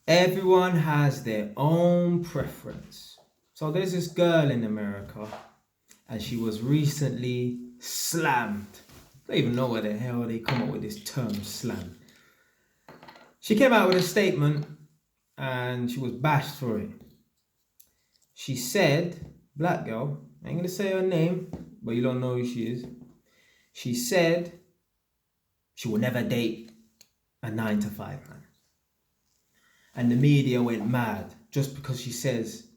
Everyone has their own preference. So there's this girl in America, and she was recently slammed. I don't even know where the hell they come up with this term slam. She came out with a statement and she was bashed for it. She said, black girl, I ain't gonna say her name, but you don't know who she is. She said she will never date a 9 to 5 man. And the media went mad just because she says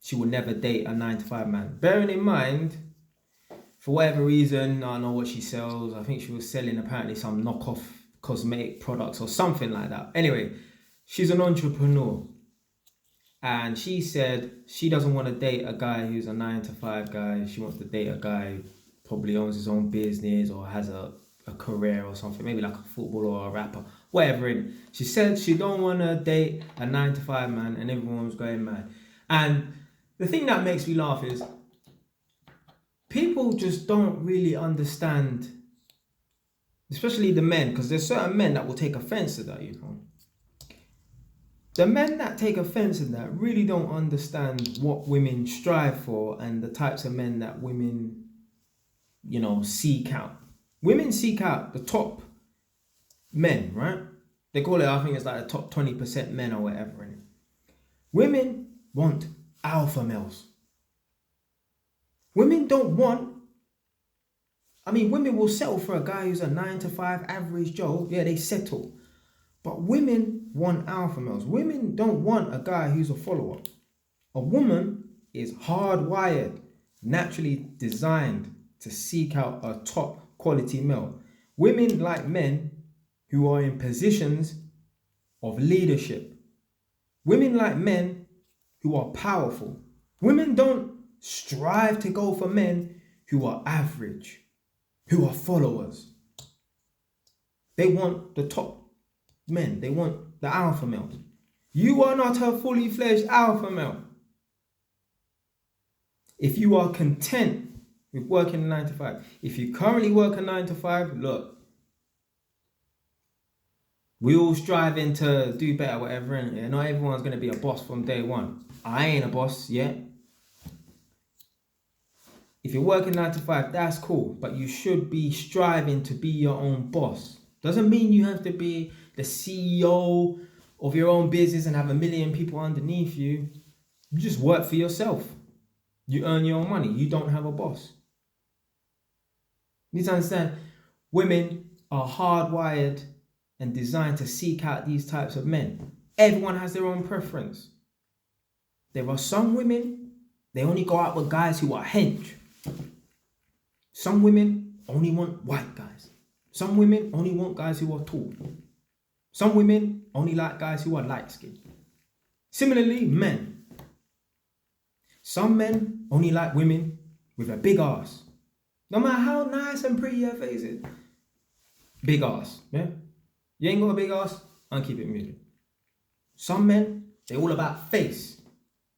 she will never date a 9 to 5 man. Bearing in mind, for whatever reason, I don't know what she sells. I think she was selling apparently some knockoff cosmetic products or something like that. Anyway, she's an entrepreneur. And she said she doesn't want to date a guy who's a 9 to 5 guy. She wants to date a guy who probably owns his own business or has a career or something, maybe like a footballer or a rapper, whatever. She said she don't want to date a 9 to 5 man, and everyone was going mad. And the thing that makes me laugh is people just don't really understand, especially the men, because there's certain men that will take offense to that, you know. The men that take offense to that really don't understand what women strive for and the types of men that women, seek out. Women seek out the top men, right? They call it, I think it's like the top 20% men or whatever. Women want alpha males. Women don't want, women will settle for a guy who's a 9 to 5 average Joe. Yeah, they settle. But women want alpha males. Women don't want a guy who's a follower. A woman is hardwired, naturally designed to seek out a top quality male. Women like men who are in positions of leadership. Women like men who are powerful. Women don't strive to go for men who are average, who are followers. They want the top men. They want the alpha males. You are not a fully fledged alpha male. If you are content with working a 9 to 5, if you currently work a 9 to 5, look, we all striving to do better, whatever, and not everyone's going to be a boss from day one. I ain't a boss yet. If you're working 9 to 5, that's cool, but you should be striving to be your own boss. Doesn't mean you have to be the CEO of your own business and have a million people underneath you. You just work for yourself. You earn your own money. You don't have a boss. You need to understand, women are hardwired and designed to seek out these types of men. Everyone has their own preference. There are some women, they only go out with guys who are hench. Some women only want white guys. Some women only want guys who are tall. Some women only like guys who are light-skinned. Similarly, men. Some men only like women with a big ass. No matter how nice and pretty your face is. Big ass, yeah? You ain't got a big ass, I'll keep it moving. Some men, they're all about face.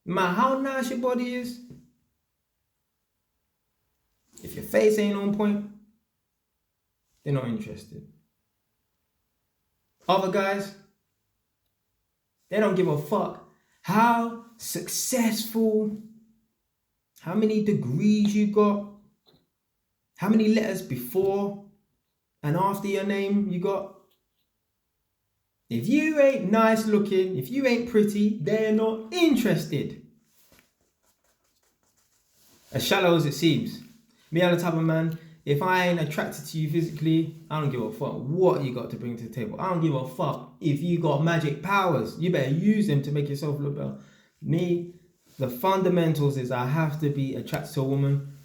No matter how nice your body is, if your face ain't on point, they're not interested. Other guys, they don't give a fuck how successful, how many degrees you got, how many letters before and after your name you got. If you ain't nice looking, if you ain't pretty, they're not interested. As shallow as it seems. Me, I'm the type of man, if I ain't attracted to you physically, I don't give a fuck what you got to bring to the table. I don't give a fuck if you got magic powers. You better use them to make yourself look better. Me, the fundamentals is I have to be attracted to a woman.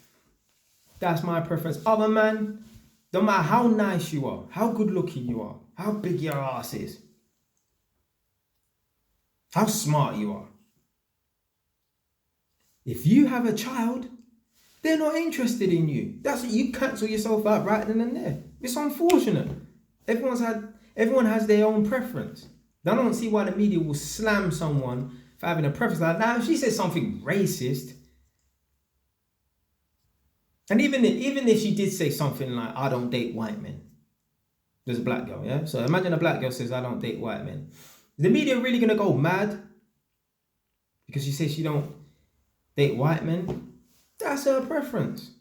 That's my preference. Other man, no matter how nice you are, how good looking you are, how big your ass is, how smart you are. If you have a child, they're not interested in you. That's what you cancel yourself out right then and there. It's unfortunate. Everyone has their own preference. I don't see why the media will slam someone for having a preference like that. If she says something racist, and even if she did say something like, I don't date white men. There's a black girl, yeah? So imagine a black girl says, I don't date white men. Is the media really gonna go mad because she says she don't date white men? That's her preference.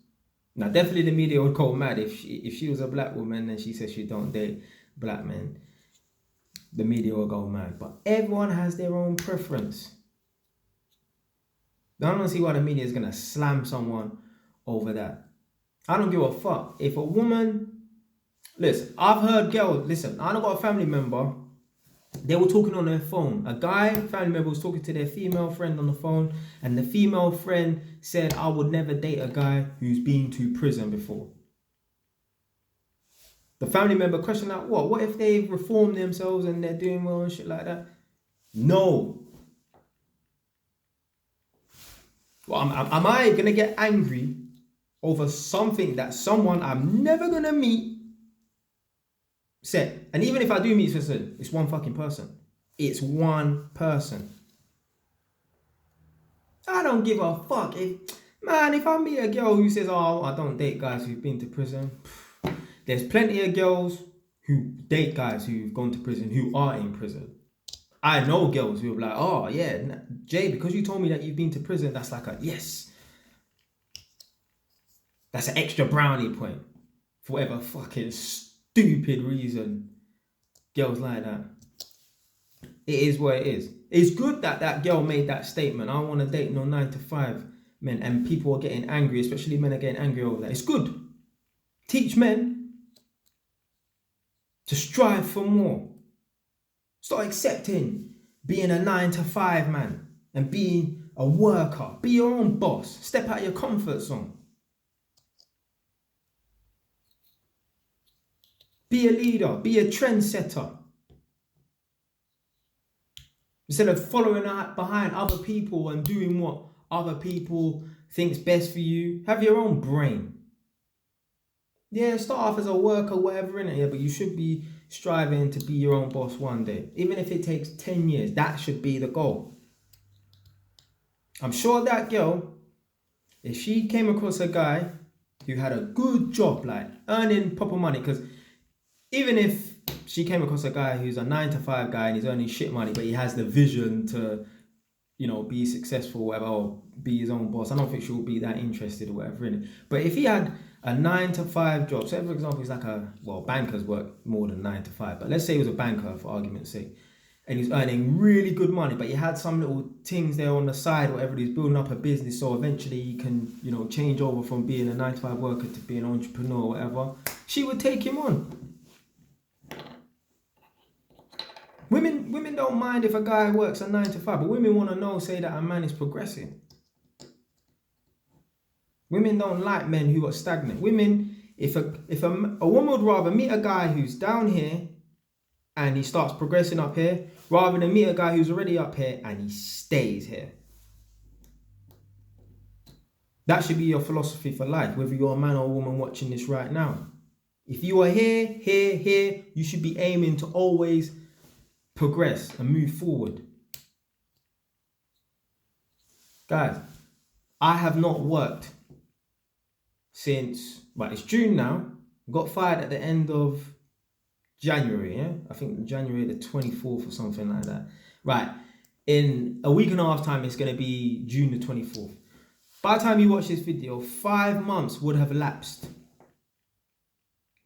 Now, definitely the media would go mad if she was a black woman and she says she don't date black men. The media will go mad. But everyone has their own preference. I don't see why the media is gonna slam someone over that. I don't give a fuck. If a woman, listen, I've heard girls, listen, I don't got a family member, they were talking on their phone. A family member was talking to their female friend on the phone, and the female friend said, I would never date a guy who's been to prison before. The family member questioned that, what if they've reformed themselves and they're doing well and shit like that? No. Well, am I going to get angry over something that someone I'm never going to meet said? And even if I do meet this person, it's one fucking person. It's one person. I don't give a fuck. If I meet a girl who says, oh, I don't date guys who've been to prison, there's plenty of girls who date guys who've gone to prison, who are in prison. I know girls who are like, oh yeah, Jay, because you told me that you've been to prison, that's like a yes. That's an extra brownie point. For whatever fucking stupid reason. Girls like that. It is what it is. It's good that that girl made that statement. I don't want to date no 9 to 5 men. And people are getting angry, especially men are getting angry over that. It's good. Teach men to strive for more. Start accepting being a 9 to 5 man and being a worker. Be your own boss. Step out of your comfort zone. Be a leader. Be a trendsetter. Instead of following behind other people and doing what other people think's best for you, have your own brain. Yeah, start off as a worker, whatever, innit? Yeah, but you should be striving to be your own boss one day. Even if it takes 10 years, that should be the goal. I'm sure that girl, if she came across a guy who had a good job, like earning proper money, because even if she came across a guy who's a 9 to 5 guy and he's earning shit money, but he has the vision to, you know, be successful, whatever, or be his own boss, I don't think she'll be that interested or whatever, innit? But if he had a 9 to 5 job, say for example, he's like bankers work more than 9 to 5, but let's say he was a banker for argument's sake, and he's earning really good money, but he had some little things there on the side, whatever, he's building up a business, so eventually he can, you know, change over from being a 9 to 5 worker to being an entrepreneur or whatever, she would take him on. Women don't mind if a guy works a 9 to 5, but women want to know, say that a man is progressing. Women don't like men who are stagnant. Women, if a woman would rather meet a guy who's down here and he starts progressing up here, rather than meet a guy who's already up here and he stays here. That should be your philosophy for life, whether you're a man or a woman watching this right now. If you are here, you should be aiming to always progress and move forward. Guys, I have not worked since, it's June now. Got fired at the end of January, yeah? I think January the 24th or something like that. Right, in a week and a half time, it's going to be June the 24th. By the time you watch this video, 5 months would have elapsed.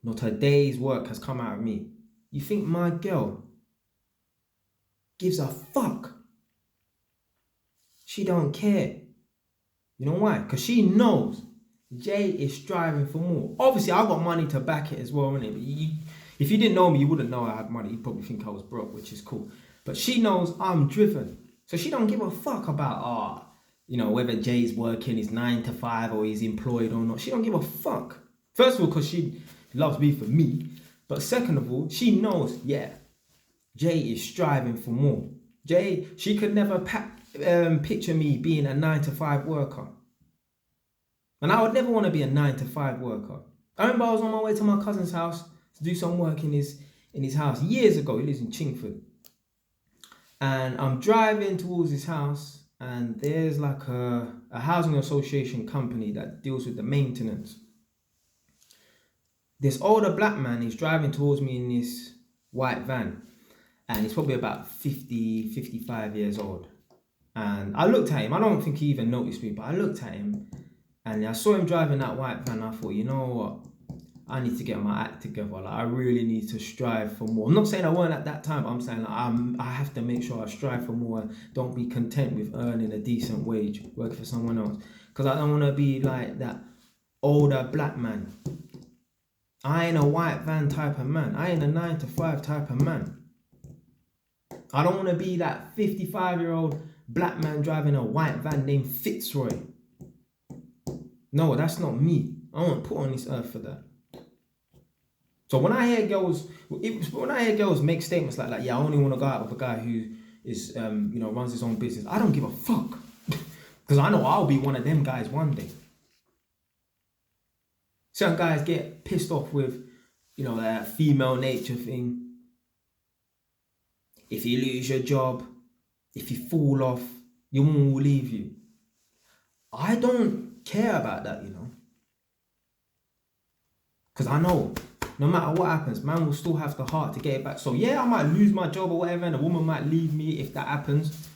Not a day's work has come out of me. You think my girl gives a fuck? She don't care. You know why? Because she knows Jay is striving for more. Obviously, I got money to back it as well, innit? But if you didn't know me, you wouldn't know I had money. You'd probably think I was broke, which is cool. But she knows I'm driven. So she don't give a fuck about, whether Jay's working his 9 to 5 or he's employed or not. She don't give a fuck. First of all, because she loves me for me. But second of all, she knows, Jay is striving for more. Jay, she could never picture me being a 9 to 5 worker. And I would never want to be a 9 to 5 worker. I remember I was on my way to my cousin's house to do some work in his house years ago. He lives in Chingford. And I'm driving towards his house, and there's like a housing association company that deals with the maintenance. This older black man is driving towards me in this white van. and he's probably about 50, 55 years old. And I looked at him. I don't think he even noticed me, but I looked at him and I saw him driving that white van. I thought, you know what? I need to get my act together. Like, I really need to strive for more. I'm not saying I weren't at that time, but I'm saying like, I have to make sure I strive for more. Don't be content with earning a decent wage, working for someone else. Because I don't want to be like that older black man. I ain't a white van type of man. I ain't a 9 to 5 type of man. I don't want to be that 55-year-old black man driving a white van named Fitzroy. No, that's not me. I wasn't put on this earth for that. So when I hear girls make statements like that, yeah, I only want to go out with a guy who is, runs his own business. I don't give a fuck, because I know I'll be one of them guys one day. Certain guys get pissed off with, that female nature thing. If you lose your job, if you fall off, your woman will leave you. I don't care about that, because I know no matter what happens, man will still have the heart to get it back. So yeah, I might lose my job or whatever, and a woman might leave me if that happens.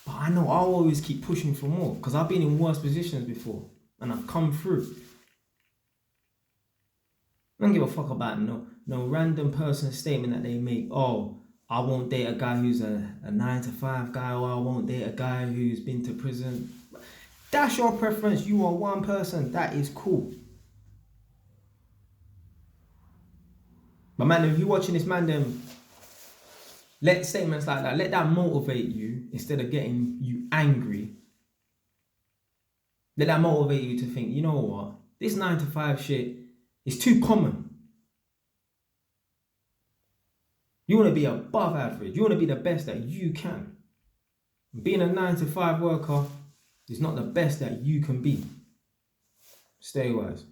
But I know I'll always keep pushing for more, because I've been in worse positions before and I've come through. I don't give a fuck about no random person's statement that they make. Oh, I won't date a guy who's a 9 to 5 guy, or I won't date a guy who's been to prison. That's your preference. You are one person. That is cool. But man, if you're watching this, man, then let statements like that, let that motivate you instead of getting you angry. Let that motivate you to think, you know what? This 9 to 5 shit is too common. You want to be above average. You want to be the best that you can. Being a 9 to 5 worker is not the best that you can be. Stay wise.